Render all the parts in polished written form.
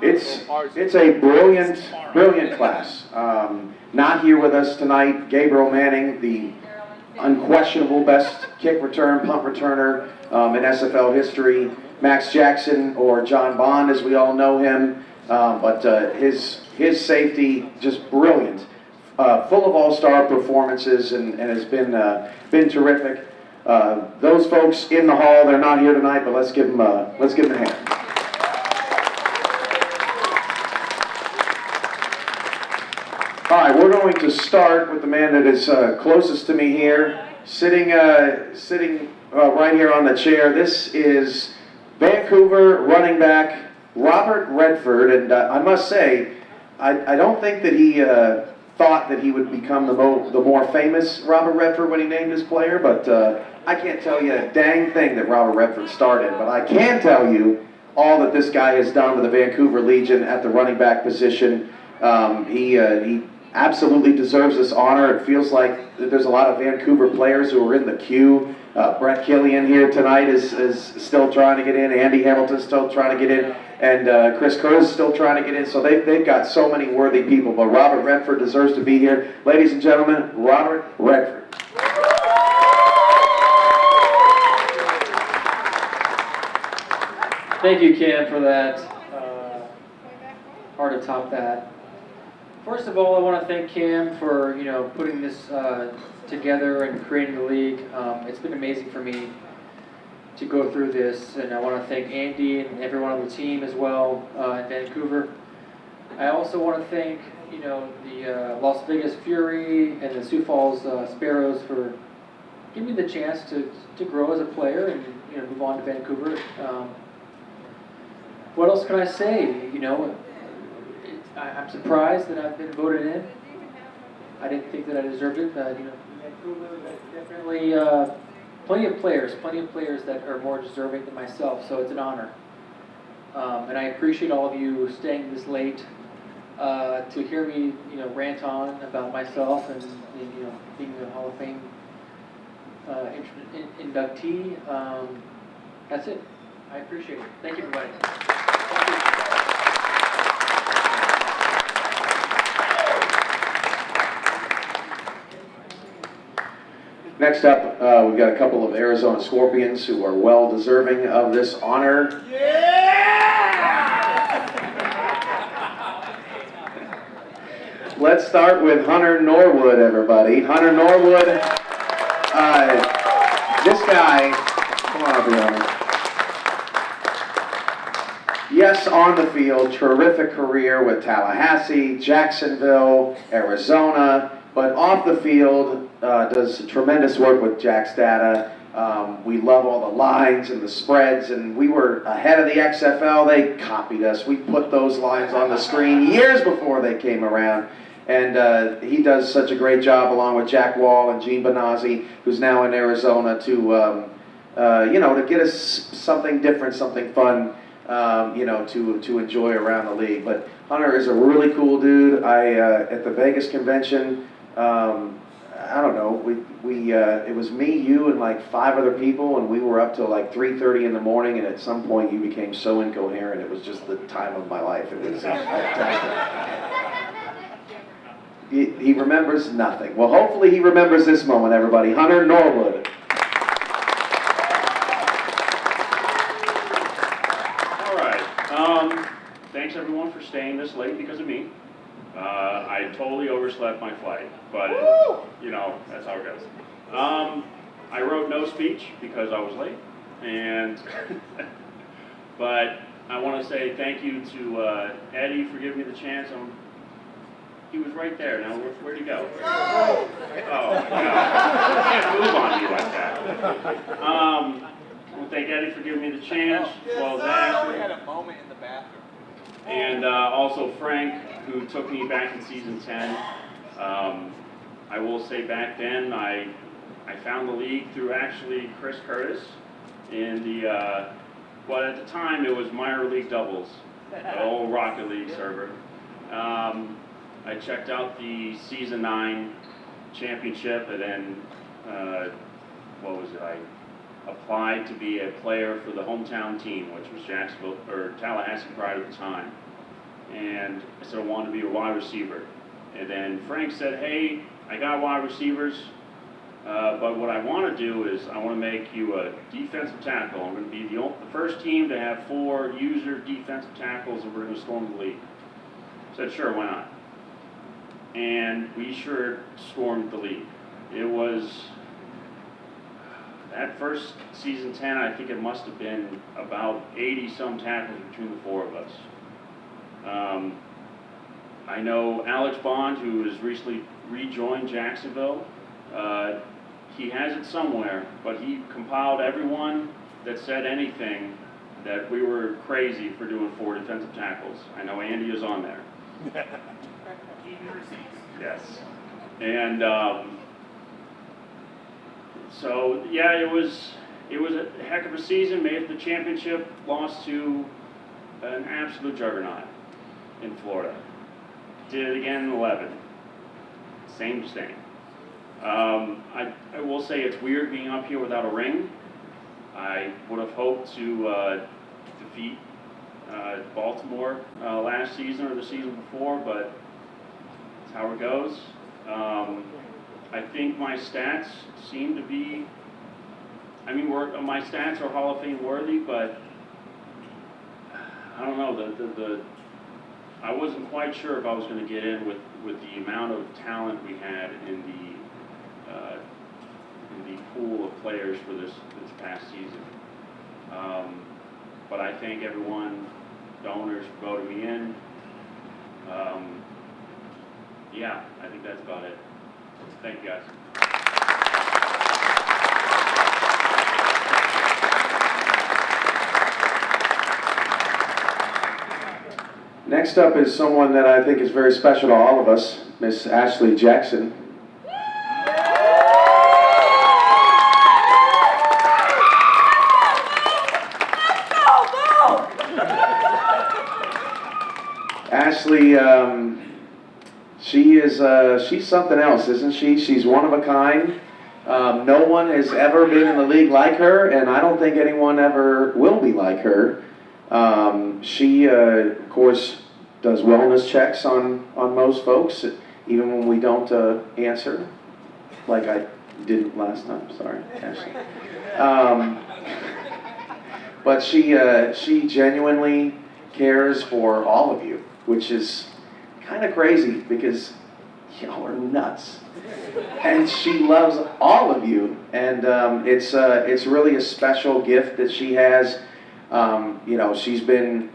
It's a brilliant class. Not here with us tonight, Gabriel Manning, the unquestionable best kick return, punt returner in SFL history. Max Jackson, or John Bond as we all know him, but his safety just brilliant, full of all-star performances, and has been terrific. Those folks in the hall, they're not here tonight, but let's give them a hand. All right, we're going to start with the man that is closest to me here, sitting right here on the chair. This is Vancouver running back Robert Redford, and I must say, I don't think that he thought that he would become the more famous Robert Redford when he named his player, but I can't tell you a dang thing that Robert Redford started, but I can tell you all that this guy has done with the Vancouver Legion at the running back position. He absolutely deserves this honor. It feels like there's a lot of Vancouver players who are in the queue. Brett Killian here tonight is still trying to get in. Andy Hamilton's still trying to get in. And Chris Curtis is still trying to get in. So they've got so many worthy people. But Robert Redford deserves to be here. Ladies and gentlemen, Robert Redford. Thank you, Cam, for that. Hard to top that. First of all, I want to thank Cam for putting this together and creating the league. It's been amazing for me to go through this, and I want to thank Andy and everyone on the team as well in Vancouver. I also want to thank the Las Vegas Fury and the Sioux Falls Sparrows for giving me the chance to grow as a player and move on to Vancouver. What else can I say? I'm surprised that I've been voted in. I didn't think that I deserved it. Vancouver, definitely plenty of players that are more deserving than myself. So it's an honor, and I appreciate all of you staying this late to hear me, rant on about myself and being a Hall of Fame inductee. That's it. I appreciate it. Thank you, everybody. Thank you. Next up, we've got a couple of Arizona Scorpions who are well deserving of this honor. Let's start with Hunter Norwood, everybody. Hunter Norwood, this guy, come on up here, Hunter. Yes, on the field, terrific career with Tallahassee, Jacksonville, Arizona, but off the field, does tremendous work with Jack's data. We love all the lines and the spreads, and we were ahead of the XFL. They copied us. We put those lines on the screen years before they came around. And he does such a great job, along with Jack Wall and Gene Benazzi, who's now in Arizona, to get us something different, something fun, to enjoy around the league. But Hunter is a really cool dude. At the Vegas convention, I don't know, it was me, you, and like 5 other people, and we were up till like 3:30 in the morning, and at some point you became so incoherent, it was just the time of my life. It was fantastic. He remembers nothing. Well, hopefully he remembers this moment, everybody. Hunter Norwood. All right. Thanks everyone for staying this late because of me. I totally overslept my flight, but that's how it goes. I wrote no speech because I was late, and but I want to say thank you to Eddie for giving me the chance. He was right there. Now where'd he go? Oh, I can't move on you like that. I want to thank Eddie for giving me the chance. Well, Zach. We had a moment in the bathroom. And also Frank, who took me back in season 10. I will say back then, I found the league through actually Chris Curtis in the, well, at the time it was minor league doubles, the old Rocket League server. I checked out the season 9 championship, and then, I applied to be a player for the hometown team, which was Jacksonville, or Tallahassee Pride at the time. And I said I wanted to be a wide receiver. And then Frank said, hey, I got wide receivers, but what I want to do is I want to make you a defensive tackle. I'm going to be the first team to have 4 user defensive tackles, and we're going to storm the league. I said, sure, why not? And we sure stormed the league. It was, that first season 10, I think it must have been about 80-some tackles between the 4 of us. I know Alex Bond, who has recently rejoined Jacksonville. He has it somewhere, but he compiled everyone that said anything that we were crazy for doing 4 defensive tackles. I know Andy is on there. Yes. And so yeah, it was a heck of a season. Made it to the championship. Lost to an absolute juggernaut in Florida. Did it again in 11. Same thing. I will say it's weird being up here without a ring. I would have hoped to defeat Baltimore last season or the season before, but that's how it goes. I think my stats seem to be, my stats are Hall of Fame worthy, but I don't know, I wasn't quite sure if I was going to get in with the amount of talent we had in the pool of players for this past season. But I thank everyone, donors, for voting me in. Yeah, I think that's about it. Thank you, guys. Next up is someone that I think is very special to all of us, Miss Ashley Jackson. Ashley, she's something else, isn't she? She's one of a kind. No one has ever been in the league like her, and I don't think anyone ever will be like her. She, of course, does wellness checks on most folks, even when we don't answer, like I didn't last time. Sorry, Ashley. But she genuinely cares for all of you, which is kind of crazy because y'all are nuts. And she loves all of you, and it's really a special gift that she has. She's been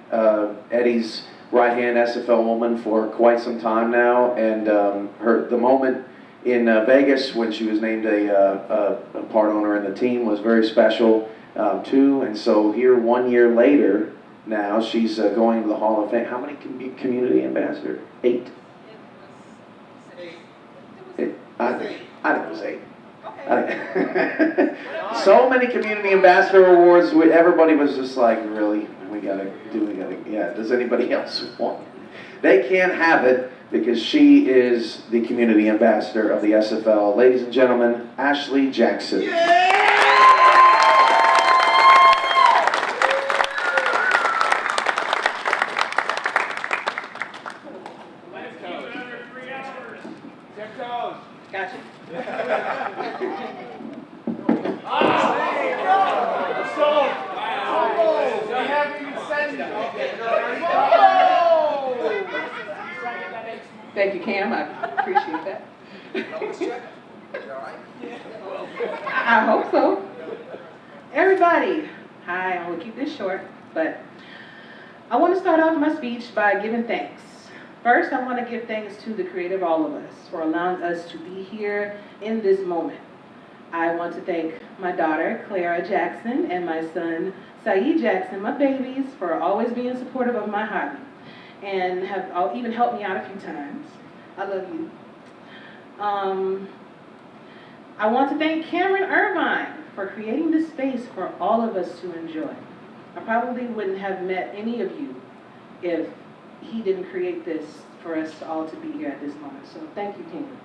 Eddie's right-hand SFL woman for quite some time now, and the moment in Vegas when she was named a part owner in the team was very special too. And so here 1 year later, now she's going to the Hall of Fame. How many community ambassador? 8. I think it was 8. So many community ambassador awards. Everybody was just like, really? Yeah, does anybody else want it? They can't have it because she is the community ambassador of the SFL. Ladies and gentlemen, Ashley Jackson. Gotcha. Thank you, Cam. I appreciate that. I hope so. Everybody, hi. I will keep this short, but I want to start off my speech by giving thanks. First, I want to give thanks to the creator of all of us for allowing us to be here in this moment. I want to thank my daughter, Clara Jackson, and my son, Saeed Jackson, my babies, for always being supportive of my hobby and have even helped me out a few times. I love you. I want to thank Cameron Irvine for creating this space for all of us to enjoy. I probably wouldn't have met any of you if he didn't create this for us all to be here at this moment. So thank you, Cameron.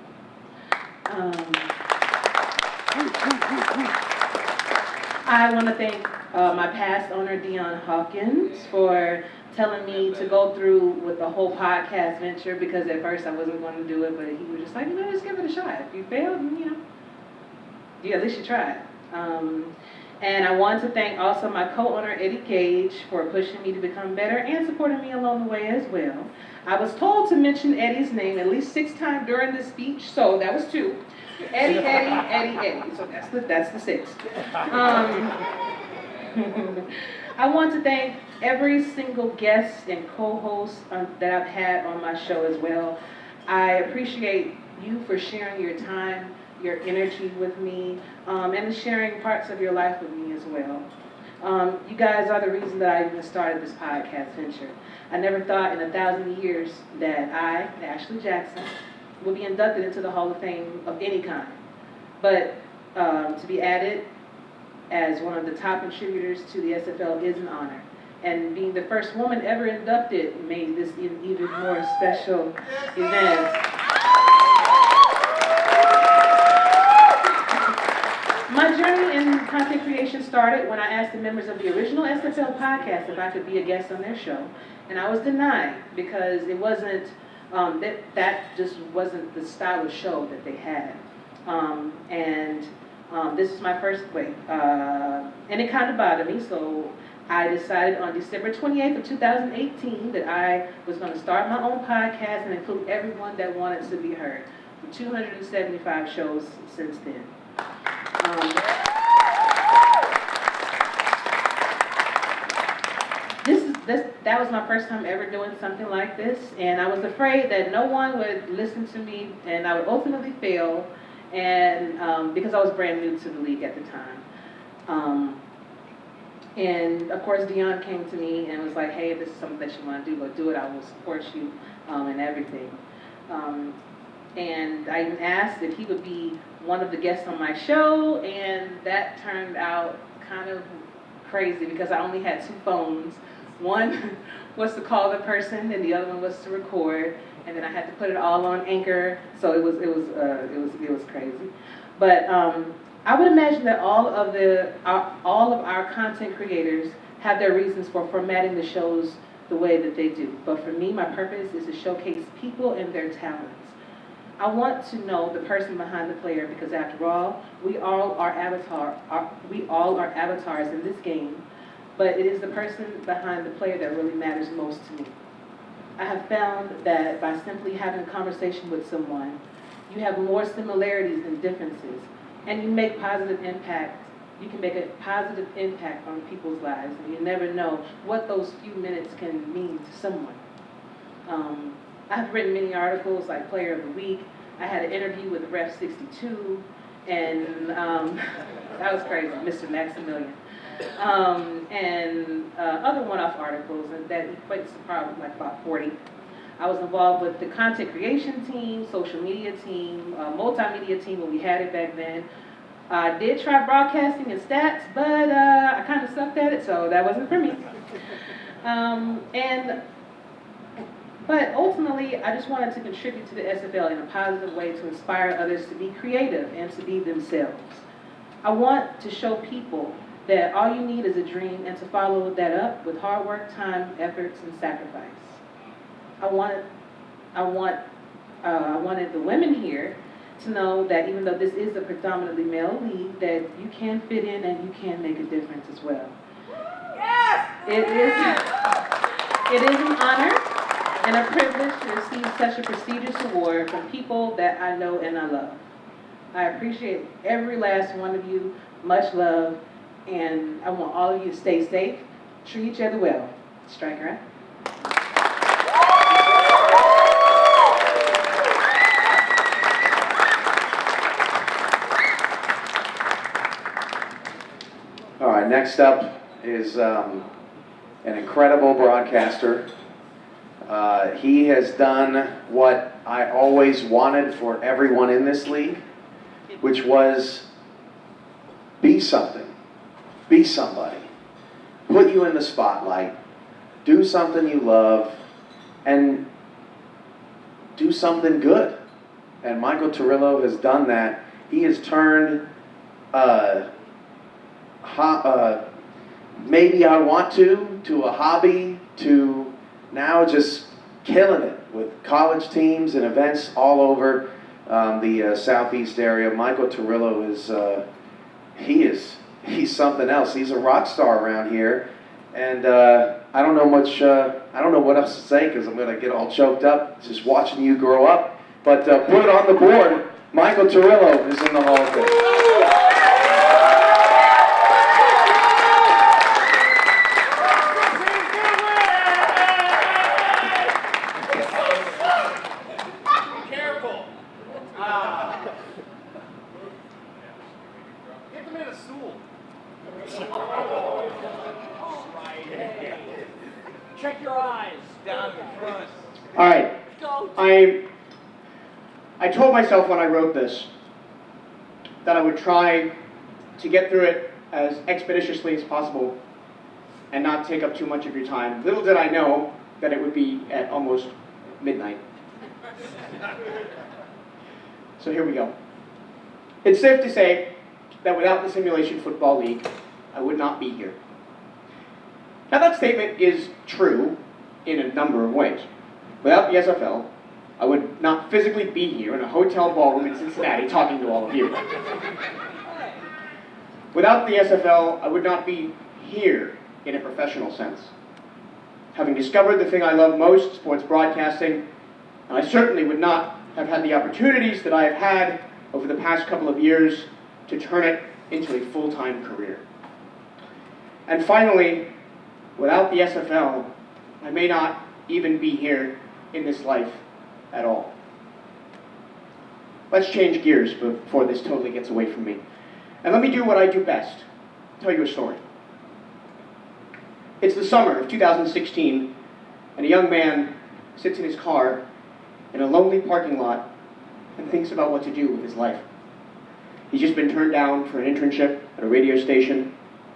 I want to thank my past owner, Dion Hawkins, for telling me to go through with the whole podcast venture, because at first I wasn't going to do it, but he was just like, just give it a shot. If you fail, then, at least you tried. And I want to thank also my co-owner, Eddie Gage, for pushing me to become better and supporting me along the way as well. I was told to mention Eddie's name at least 6 times during this speech, so that was 2. Eddie. So that's the 6. I want to thank every single guest and co-host that I've had on my show as well. I appreciate you for sharing your time, your energy with me, and sharing parts of your life with me as well. You guys are the reason that I even started this podcast venture. I never thought in 1,000 years that I, Ashley Jackson, would be inducted into the Hall of Fame of any kind. But to be added as one of the top contributors to the SFL is an honor. And being the first woman ever inducted made this an even more special event. My journey in content creation started when I asked the members of the original SFL podcast if I could be a guest on their show. And I was denied because it wasn't, that just wasn't the style of show that they had. This is my first, and it kind of bothered me, so I decided on December 28th of 2018 that I was going to start my own podcast and include everyone that wanted to be heard. 275 shows since then. That was my first time ever doing something like this, and I was afraid that no one would listen to me and I would ultimately fail, and because I was brand new to the league at the time. And of course Dion came to me and was like, hey, if this is something that you want to do, go do it, I will support you and everything. And I even asked if he would be one of the guests on my show, and that turned out kind of crazy because I only had 2 phones. One was to call the person, and the other one was to record, and then I had to put it all on Anchor, so it was crazy. But I would imagine that all of our content creators have their reasons for formatting the shows the way that they do. But for me, my purpose is to showcase people and their talents. I want to know the person behind the player because, after all, we all are avatars in this game. But it is the person behind the player that really matters most to me. I have found that by simply having a conversation with someone, you have more similarities than differences, and you make positive impact. You can make a positive impact on people's lives, and you never know what those few minutes can mean to someone. I've written many articles like Player of the Week. I had an interview with Ref 62, and that was crazy, Mr. Maximilian. And other one-off articles, and that equates to probably like about 40. I was involved with the content creation team, social media team, multimedia team when we had it back then. I did try broadcasting and stats, but I kind of sucked at it, so that wasn't for me. But ultimately, I just wanted to contribute to the SFL in a positive way to inspire others to be creative and to be themselves. I want to show people that all you need is a dream and to follow that up with hard work, time, efforts, and sacrifice. I wanted the women here to know that even though this is a predominantly male league, that you can fit in and you can make a difference as well. Yes! It is an honor and a privilege to receive such a prestigious award from people that I know and I love. I appreciate every last one of you. Much love. And I want all of you to stay safe, treat each other well. Striker out. All right, next up is an incredible broadcaster. He has done what I always wanted for everyone in this league, which was be something. Be somebody. Put you in the spotlight. Do something you love. And do something good. And Michael Torillo has done that. He has turned maybe I want to a hobby, to now just killing it with college teams and events all over the southeast area. Michael Torillo he's something else. He's a rock star around here, and I don't know what else to say because I'm gonna get all choked up just watching you grow up. But put it on the board. Michael Torillo is in the Hall of Fame. Check your eyes down in front. All right. I told myself when I wrote this that I would try to get through it as expeditiously as possible and not take up too much of your time. Little did I know that it would be at almost midnight. So here we go. It's safe to say that without the Simulation Football League, I would not be here. Now that statement is true in a number of ways. Without the SFL, I would not physically be here in a hotel ballroom in Cincinnati talking to all of you. Without the SFL, I would not be here in a professional sense. Having discovered the thing I love most, sports broadcasting, and I certainly would not have had the opportunities that I have had over the past couple of years to turn it into a full-time career. And finally, without the SFL, I may not even be here in this life at all. Let's change gears before this totally gets away from me. And let me do what I do best, tell you a story. It's the summer of 2016, and a young man sits in his car in a lonely parking lot and thinks about what to do with his life. He's just been turned down for an internship at a radio station,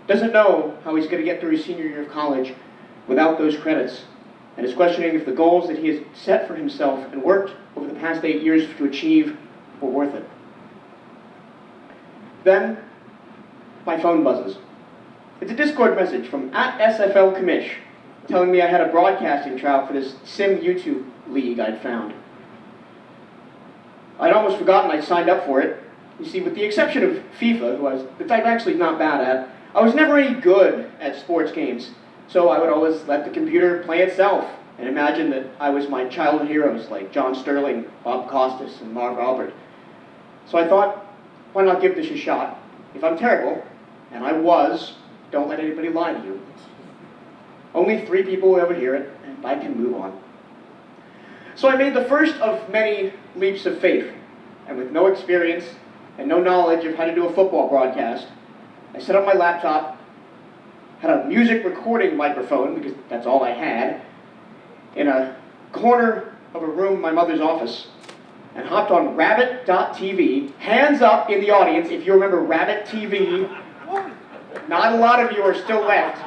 doesn't know how he's going to get through his senior year of college without those credits, and is questioning if the goals that he has set for himself and worked over the past 8 years to achieve were worth it. Then, my phone buzzes. It's a Discord message from @SFL Commish telling me I had a broadcasting trial for this Sim YouTube league I'd found. I'd almost forgotten I'd signed up for it. You see, with the exception of FIFA, which I'm actually not bad at, I was never any good at sports games, so I would always let the computer play itself and imagine that I was my childhood heroes like John Sterling, Bob Costas, and Marv Albert. So I thought, why not give this a shot? If I'm terrible, and I was, don't let anybody lie to you. Only 3 people will ever hear it, and I can move on. So I made the first of many leaps of faith, and with no experience and no knowledge of how to do a football broadcast, I set up my laptop, had a music recording microphone, because that's all I had, in a corner of a room in my mother's office, and hopped on Rabbit.tv. Hands up in the audience if you remember Rabbit TV. Not a lot of you are still left.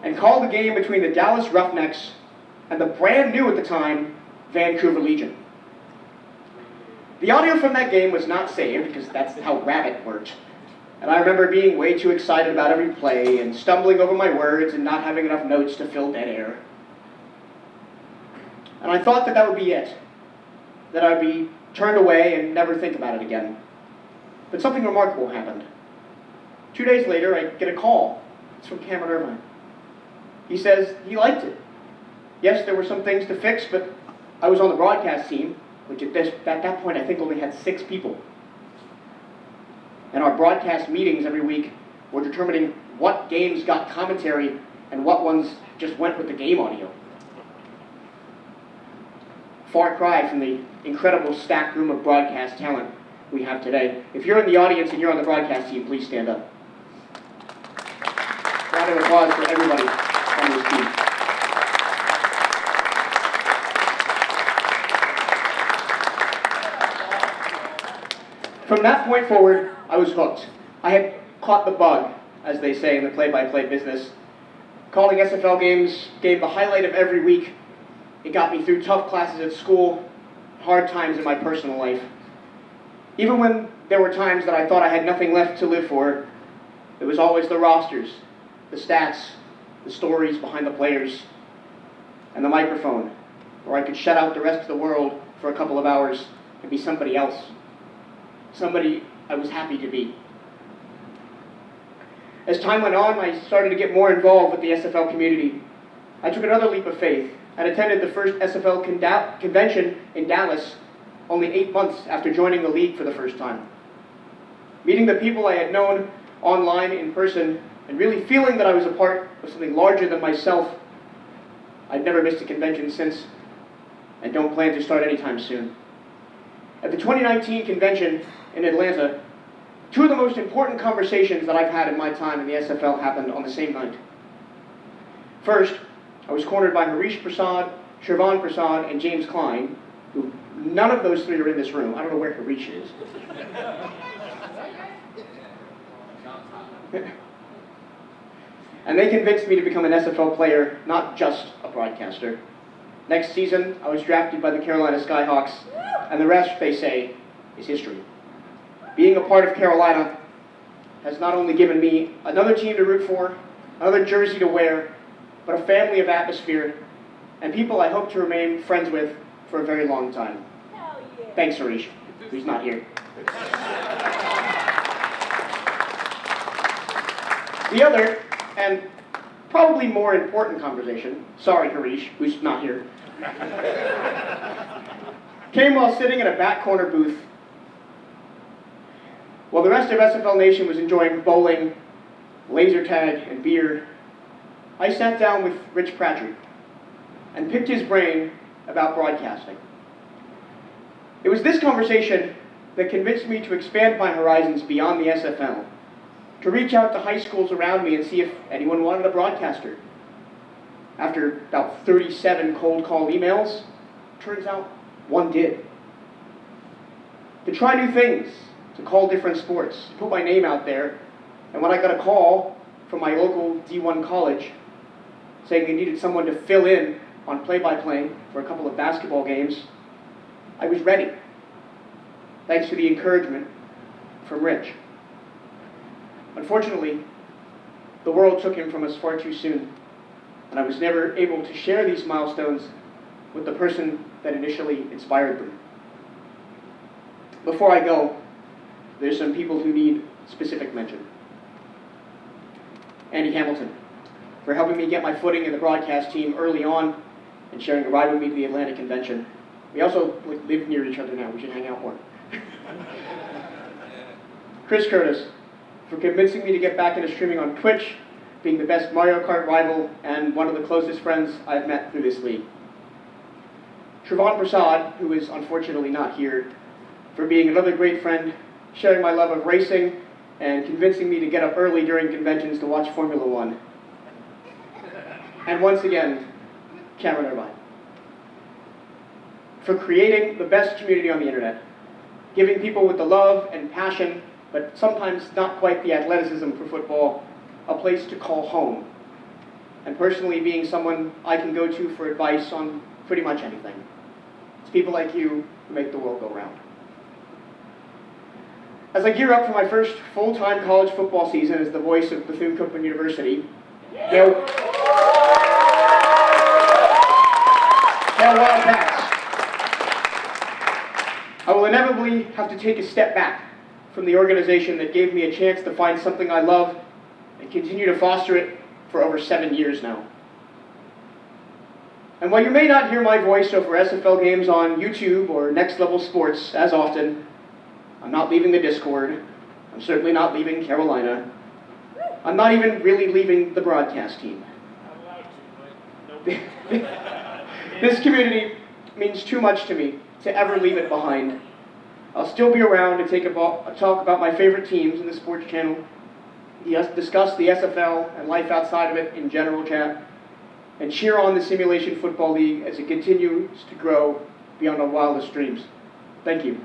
And called the game between the Dallas Roughnecks and the brand new at the time, Vancouver Legion. The audio from that game was not saved, because that's how Rabbit worked. And I remember being way too excited about every play and stumbling over my words and not having enough notes to fill dead air. And I thought that would be it. That I'd be turned away and never think about it again. But something remarkable happened. 2 days later, I get a call. It's from Cameron Irvine. He says he liked it. Yes, there were some things to fix, but I was on the broadcast team, which at that point I think only had 6 people. And our broadcast meetings every week were determining what games got commentary and what ones just went with the game audio. Far cry from the incredible stacked room of broadcast talent we have today. If you're in the audience and you're on the broadcast team, please stand up. Round of applause for everybody on this team. From that point forward, I was hooked. I had caught the bug, as they say in the play-by-play business. Calling SFL games gave the highlight of every week. It got me through tough classes at school, hard times in my personal life. Even when there were times that I thought I had nothing left to live for, it was always the rosters, the stats, the stories behind the players, and the microphone, where I could shut out the rest of the world for a couple of hours and be somebody else. Somebody I was happy to be. As time went on, I started to get more involved with the SFL community. I took another leap of faith and attended the first SFL convention in Dallas only 8 months after joining the league for the first time. Meeting the people I had known online, in person, and really feeling that I was a part of something larger than myself, I'd never missed a convention since, and don't plan to start anytime soon. At the 2019 convention in Atlanta, two of the most important conversations that I've had in my time in the SFL happened on the same night. First, I was cornered by Harish Prasad, Shervan Prasad, and James Klein, who none of those three are in this room. I don't know where Harish is. And they convinced me to become an SFL player, not just a broadcaster. Next season, I was drafted by the Carolina Skyhawks, and the rest, they say, is history. Being a part of Carolina has not only given me another team to root for, another jersey to wear, but a family of atmosphere, and people I hope to remain friends with for a very long time. Thanks, Harish, who's not here. The other, and probably more important conversation, sorry Harish, who's not here, came while sitting in a back corner booth while the rest of SFL Nation was enjoying bowling, laser tag, and beer. I sat down with Rich Pratchett and picked his brain about broadcasting. It was this conversation that convinced me to expand my horizons beyond the SFL, to reach out to high schools around me and see if anyone wanted a broadcaster. After about 37 cold call emails, turns out one did. To try new things, to call different sports, to put my name out there, and when I got a call from my local D1 college saying they needed someone to fill in on play-by-play for a couple of basketball games, I was ready, thanks to the encouragement from Rich. Unfortunately, the world took him from us far too soon, and I was never able to share these milestones with the person that initially inspired them. Before I go, there's some people who need specific mention. Andy Hamilton, for helping me get my footing in the broadcast team early on and sharing a ride with me to the Atlanta convention. We also live near each other now. We should hang out more. Chris Curtis, for convincing me to get back into streaming on Twitch, being the best Mario Kart rival, and one of the closest friends I've met through this league. Shervan Prasad, who is unfortunately not here, for being another great friend, sharing my love of racing, and convincing me to get up early during conventions to watch Formula One. And once again, Cameron Irvine, for creating the best community on the internet, giving people with the love and passion, but sometimes not quite the athleticism for football, a place to call home, and personally being someone I can go to for advice on pretty much anything. It's people like you who make the world go round. As I gear up for my first full-time college football season as the voice of Bethune-Cookman University, Hail Wildcats! I will inevitably have to take a step back from the organization that gave me a chance to find something I love and continue to foster it for over 7 years now. And while you may not hear my voice over SFL games on YouTube or Next Level Sports as often, I'm not leaving the Discord. I'm certainly not leaving Carolina. I'm not even really leaving the broadcast team. This community means too much to me to ever leave it behind. I'll still be around to talk about my favorite teams in the sports channel, discuss the SFL and life outside of it in general chat, and cheer on the Simulation Football League as it continues to grow beyond our wildest dreams. Thank you.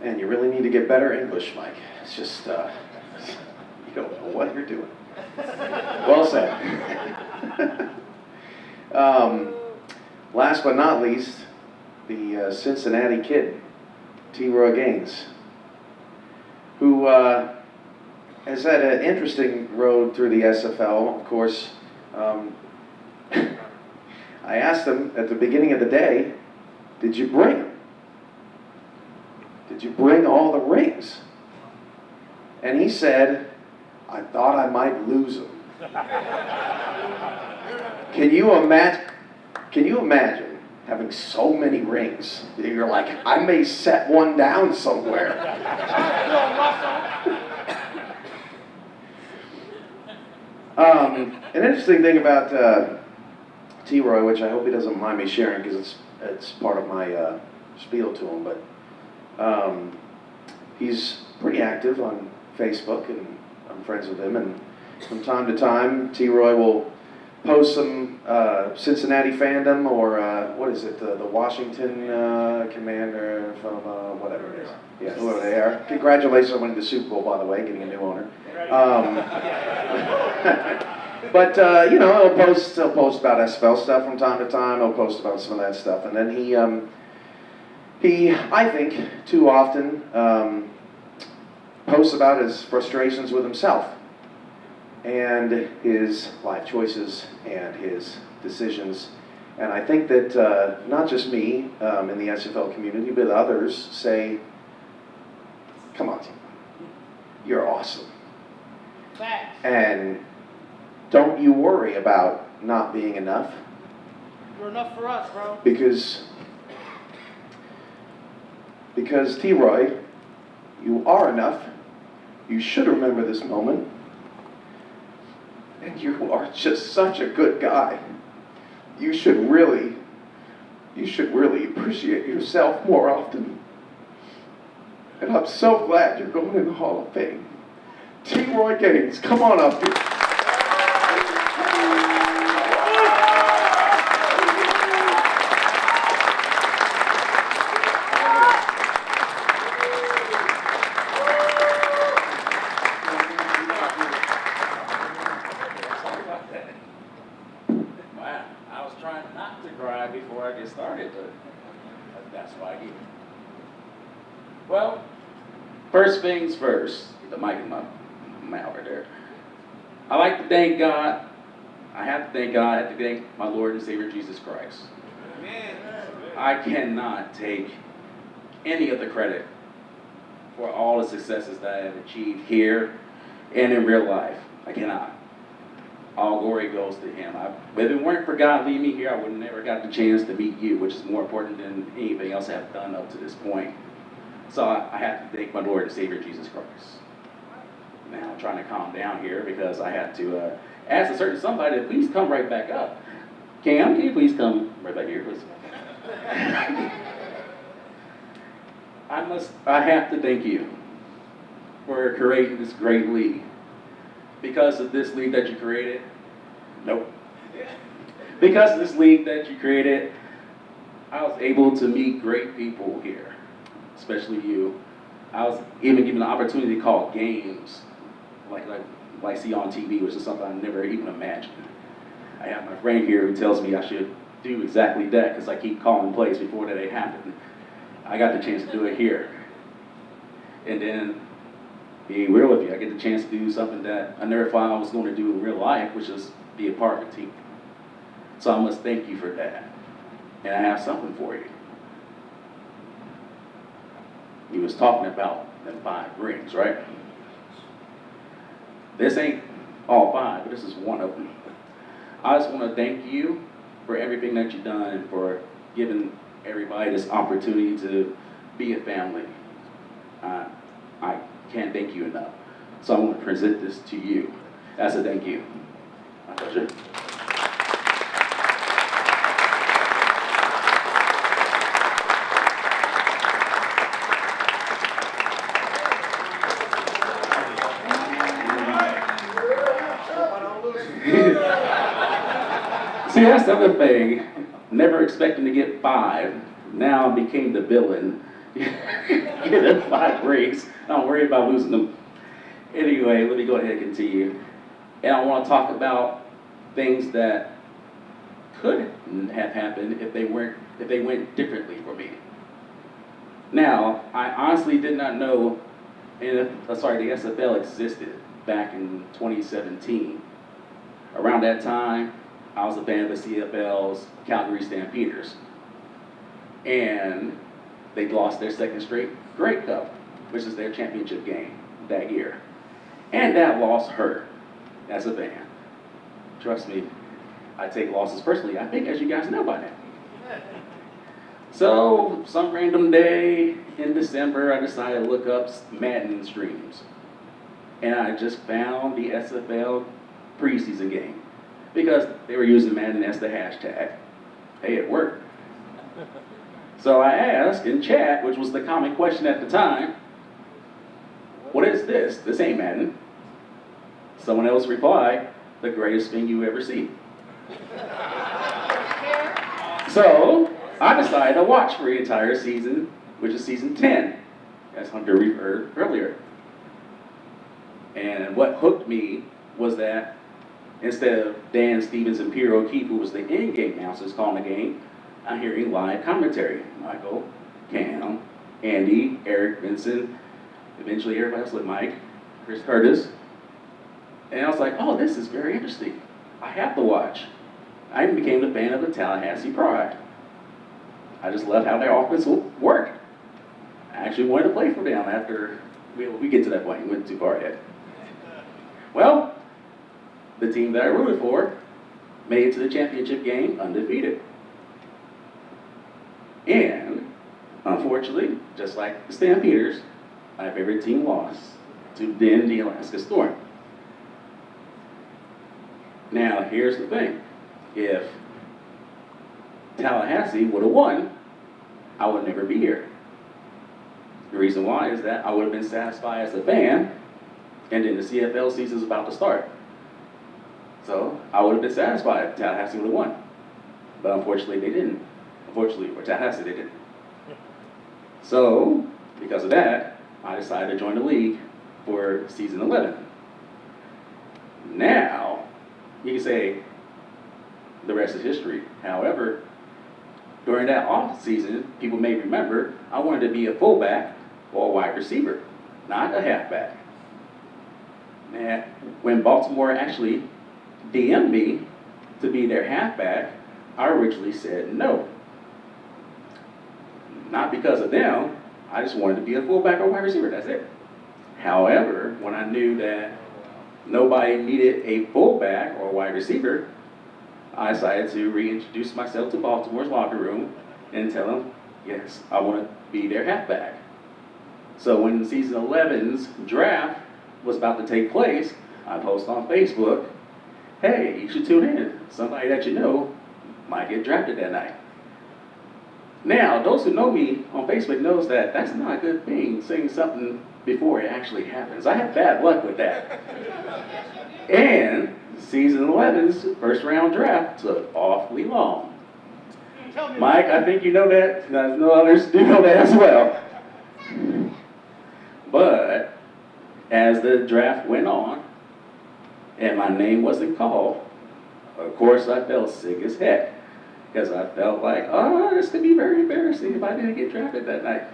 And you really need to get back better English, Mike. It's just, you don't know what you're doing. Well said. Last but not least, the Cincinnati kid, Roy Gaines, who has had an interesting road through the SFL. Of course, I asked him at the beginning of the day, did you bring them? Did you bring all the rings? And he said, I thought I might lose them. Can you imagine having so many rings? You're like, I may set one down somewhere. An interesting thing about T-Roy, which I hope he doesn't mind me sharing because it's part of my spiel to him, but he's pretty active on Facebook, and I'm friends with him, and from time to time, T-Roy will post some Cincinnati fandom, or what is it, the Washington commander from whatever it is. Yeah, whoever they are. Congratulations on winning the Super Bowl, by the way, getting a new owner. But you know, he'll post about SFL stuff from time to time. He'll post about some of that stuff, and then he I think too often posts about his frustrations with himself and his life choices and his decisions. And I think that not just me in the SFL community, but others say, come on, Tim, you're awesome. Facts. And don't you worry about not being enough, You're enough for us, bro. because T-Roy, you are enough. You should remember this moment. And you are just such a good guy. You should really appreciate yourself more often. And I'm so glad you're going in the Hall of Fame. Roy Gaines, come on up here. Wow, I was trying not to cry before I get started, but that's why I did. Well, first things first, get the mic in my mouth right there. I like to thank God. I have to thank God. I have to thank my Lord and Savior Jesus Christ. I cannot take any of the credit for all the successes that I have achieved here and in real life. I cannot. All glory goes to Him. If it weren't for God leading me here, I would have never got the chance to meet you, which is more important than anything else I have done up to this point. So I have to thank my Lord and Savior Jesus Christ. Now I'm trying to calm down here because I have to ask a certain somebody to please come right back up. Cam, can you please come right back here, please? I have to thank you for creating this great league. Because of this league that you created, nope. Because of this league that you created, I was able to meet great people here, especially you. I was even given the opportunity to call games, like see on TV, which is something I never even imagined. I have my friend here who tells me I should do exactly that because I keep calling plays before they happen. I got the chance to do it here. And then, being real with you, I get the chance to do something that I never thought I was going to do in real life, which is be a part of a team. So I must thank you for that. And I have something for you. He was talking about them 5 rings, right? This ain't all 5, but this is one of them. I just want to thank you for everything that you've done and for giving everybody this opportunity to be a family. I can't thank you enough. So I want to present this to you as a thank you. My pleasure. See, that's the other thing. Never expecting to get 5. Now I became the villain. get them 5 breaks. I don't worry about losing them. Anyway, let me go ahead and continue. And I want to talk about things that could have happened if they went differently for me. Now, I honestly did not know the SFL existed back in 2017. Around that time, I was a fan of the CFL's Calgary Stampeders. And they lost their second straight Grey Cup, which is their championship game that year. And that loss hurt as a fan. Trust me, I take losses personally, I think, as you guys know by now. So, some random day in December, I decided to look up Madden streams. And I just found the SFL preseason game because they were using Madden as the hashtag. Hey, it worked. So I asked in chat, which was the common question at the time, what is this? This ain't Madden. Someone else replied, the greatest thing you ever see. So I decided to watch for the entire season, which is season 10, as Hunter referred earlier. And what hooked me was that instead of Dan Stevens and Peter O'Keefe, who was the in-game announcers calling the game, I'm hearing live commentary. Michael, Cam, Andy, Eric, Vincent, eventually everybody else with Mike, Chris Curtis. And I was like, oh, this is very interesting. I have to watch. I even became a fan of the Tallahassee Pride. I just loved how their offense worked. I actually wanted to play for them after we get to that point. We went too far ahead. Well, the team that I rooted for made it to the championship game undefeated. And, unfortunately, just like the Stampeders, my favorite team lost to then the Alaska Storm. Now, here's the thing. If Tallahassee would have won, I would never be here. The reason why is that I would have been satisfied as a fan, and then the CFL season is about to start. So I would have been satisfied if Tallahassee would have won. But unfortunately, they didn't. Unfortunately, for Tallahassee, they didn't. So, because of that, I decided to join the league for season 11. Now, you can say the rest is history. However, during that off season, people may remember, I wanted to be a fullback or a wide receiver, not a halfback. And when Baltimore actually DM'd me to be their halfback, I originally said no. Not because of them, I just wanted to be a fullback or wide receiver, that's it. However, when I knew that nobody needed a fullback or a wide receiver, I decided to reintroduce myself to Baltimore's locker room and tell them, yes, I want to be their halfback. So when season 11's draft was about to take place, I posted on Facebook, hey, you should tune in. Somebody that you know might get drafted that night. Now, those who know me on Facebook knows that that's not a good thing, saying something before it actually happens. I have bad luck with that. And season 11's first round draft took awfully long. Mike, I think you know that. I know others do know that as well. But as the draft went on and my name wasn't called, of course I felt sick as heck. Because I felt like, oh, this could be very embarrassing if I didn't get drafted that night.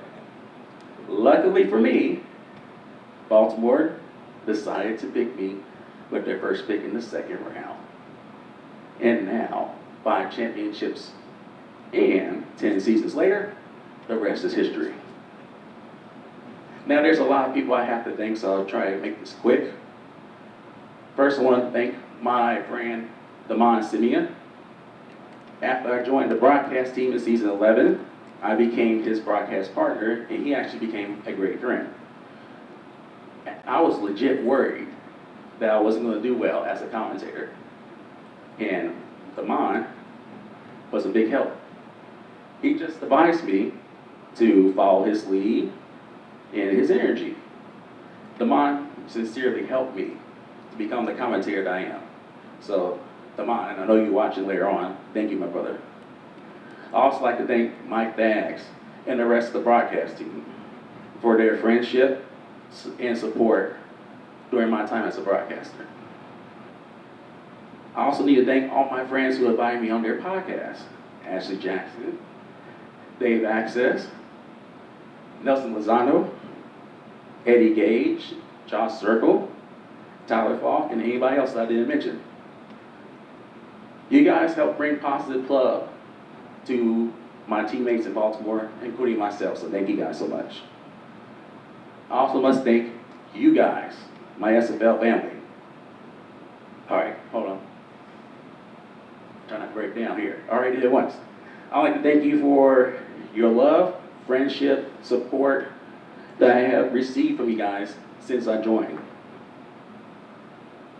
Luckily for me, Baltimore decided to pick me with their first pick in the second round. And now, 5 championships and 10 seasons later, the rest is history. Now, there's a lot of people I have to thank, so I'll try to make this quick. First, I want to thank my friend, Damon Simeon. After I joined the broadcast team in season 11, I became his broadcast partner, and he actually became a great friend. I was legit worried that I wasn't going to do well as a commentator. And Damon was a big help. He just advised me to follow his lead and his energy. Damon sincerely helped me to become the commentator that I am. So, Damon, and I know you're watching later on, thank you, my brother. I also like to thank Mike Dags and the rest of the broadcast team. for their friendship and support during my time as a broadcaster. I also need to thank all my friends who invited me on their podcast. Ashley Jackson, Dave Access, Nelson Lozano, Eddie Gage, Josh Circle, Tyler Falk, and anybody else that I didn't mention. You guys helped bring positive club to my teammates in Baltimore, including myself, so thank you guys so much. I also must thank you guys, my SFL family. All right, hold on. Trying not to break down here. All right, did it once. I'd like to thank you for your love, friendship, support that I have received from you guys since I joined.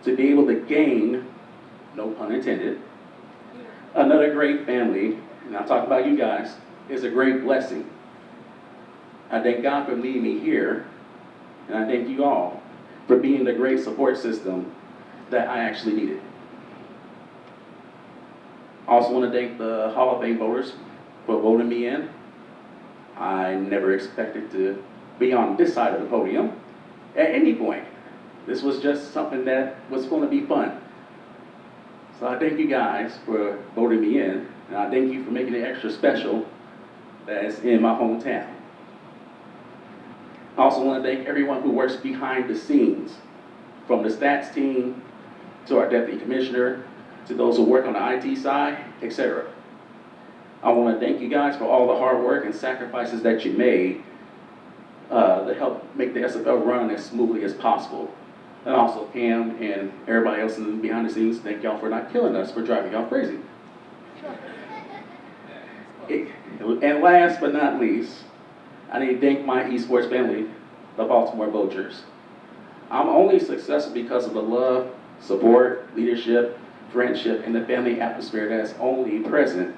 To be able to gain, no pun intended, another great family, and I'm talking about you guys, is a great blessing. I thank God for leading me here, and I thank you all for being the great support system that I actually needed. I also want to thank the Hall of Fame voters for voting me in. I never expected to be on this side of the podium at any point. This was just something that was going to be fun. So I thank you guys for voting me in, and I thank you for making it extra special that it's in my hometown. I also want to thank everyone who works behind the scenes, from the stats team to our deputy commissioner, to those who work on the IT side, etc. I want to thank you guys for all the hard work and sacrifices that you made to help make the SFL run as smoothly as possible. And also Pam and everybody else behind the scenes, thank y'all for not killing us for driving y'all crazy. And last but not least, I need to thank my esports family, the Baltimore Vultures. I'm only successful because of the love, support, leadership, friendship, and the family atmosphere that's only present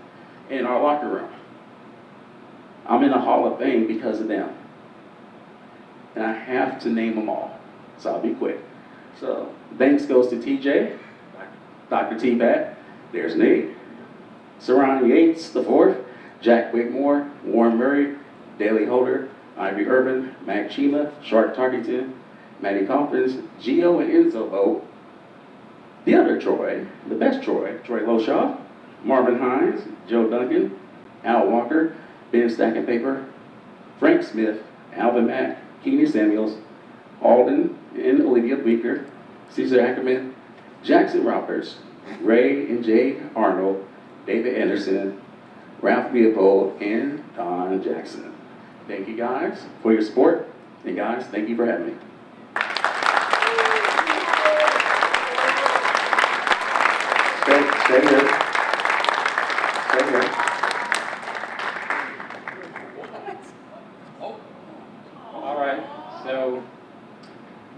in our locker room. I'm in the Hall of Fame because of them. And I have to name them all, so I'll be quick. So, thanks goes to TJ, Dr. T-Bat, there's Nate, Saran Yates IV, Jack Whitmore, Warren Murray, Daley Holder, Ivy Urban, Mac Chima, Shark Tarkington, Maddie Coffins, Gio and Enzo Boat, the other Troy, the best Troy Loshaw, Marvin Hines, Joe Duncan, Al Walker, Ben Stack and Paper, Frank Smith, Alvin Mack, Keeney Samuels, Alden and Olivia Bleeker, Caesar Ackerman, Jackson Roberts, Ray and Jay Arnold, David Anderson, Ralph Leopold, and Don Jackson. Thank you guys for your support, and guys, thank you for having me. Stay here. Stay here. All right, so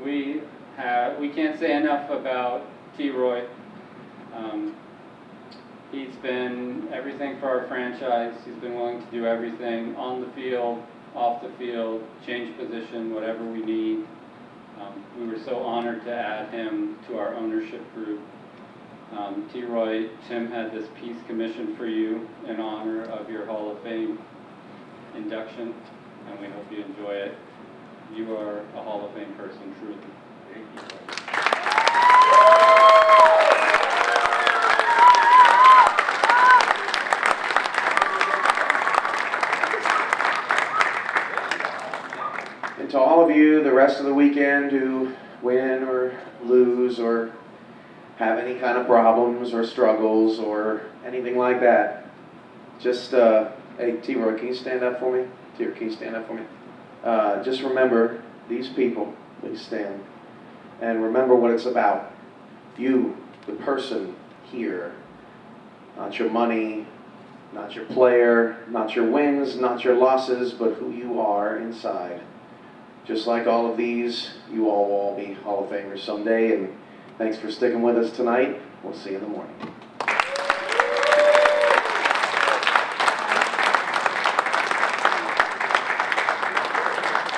we can't say enough about T-Roy. He's been everything for our franchise. He's been willing to do everything on the field, off the field, change position, whatever we need. We were so honored to add him to our ownership group. T-Roy, Tim had this piece commissioned for you in honor of your Hall of Fame induction, and we hope you enjoy it. You are a Hall of Fame person, truly. Thank you. And to all of you, the rest of the weekend who win or lose or have any kind of problems or struggles or anything like that, just, hey, T-Roy, can you stand up for me? T-Roy, can you stand up for me? Just remember these people, please stand, and remember what it's about. You, the person here, not your money, not your player, not your wins, not your losses, but who you are inside. Just like all of these, you all will all be Hall of Famers someday, and thanks for sticking with us tonight. We'll see you in the morning.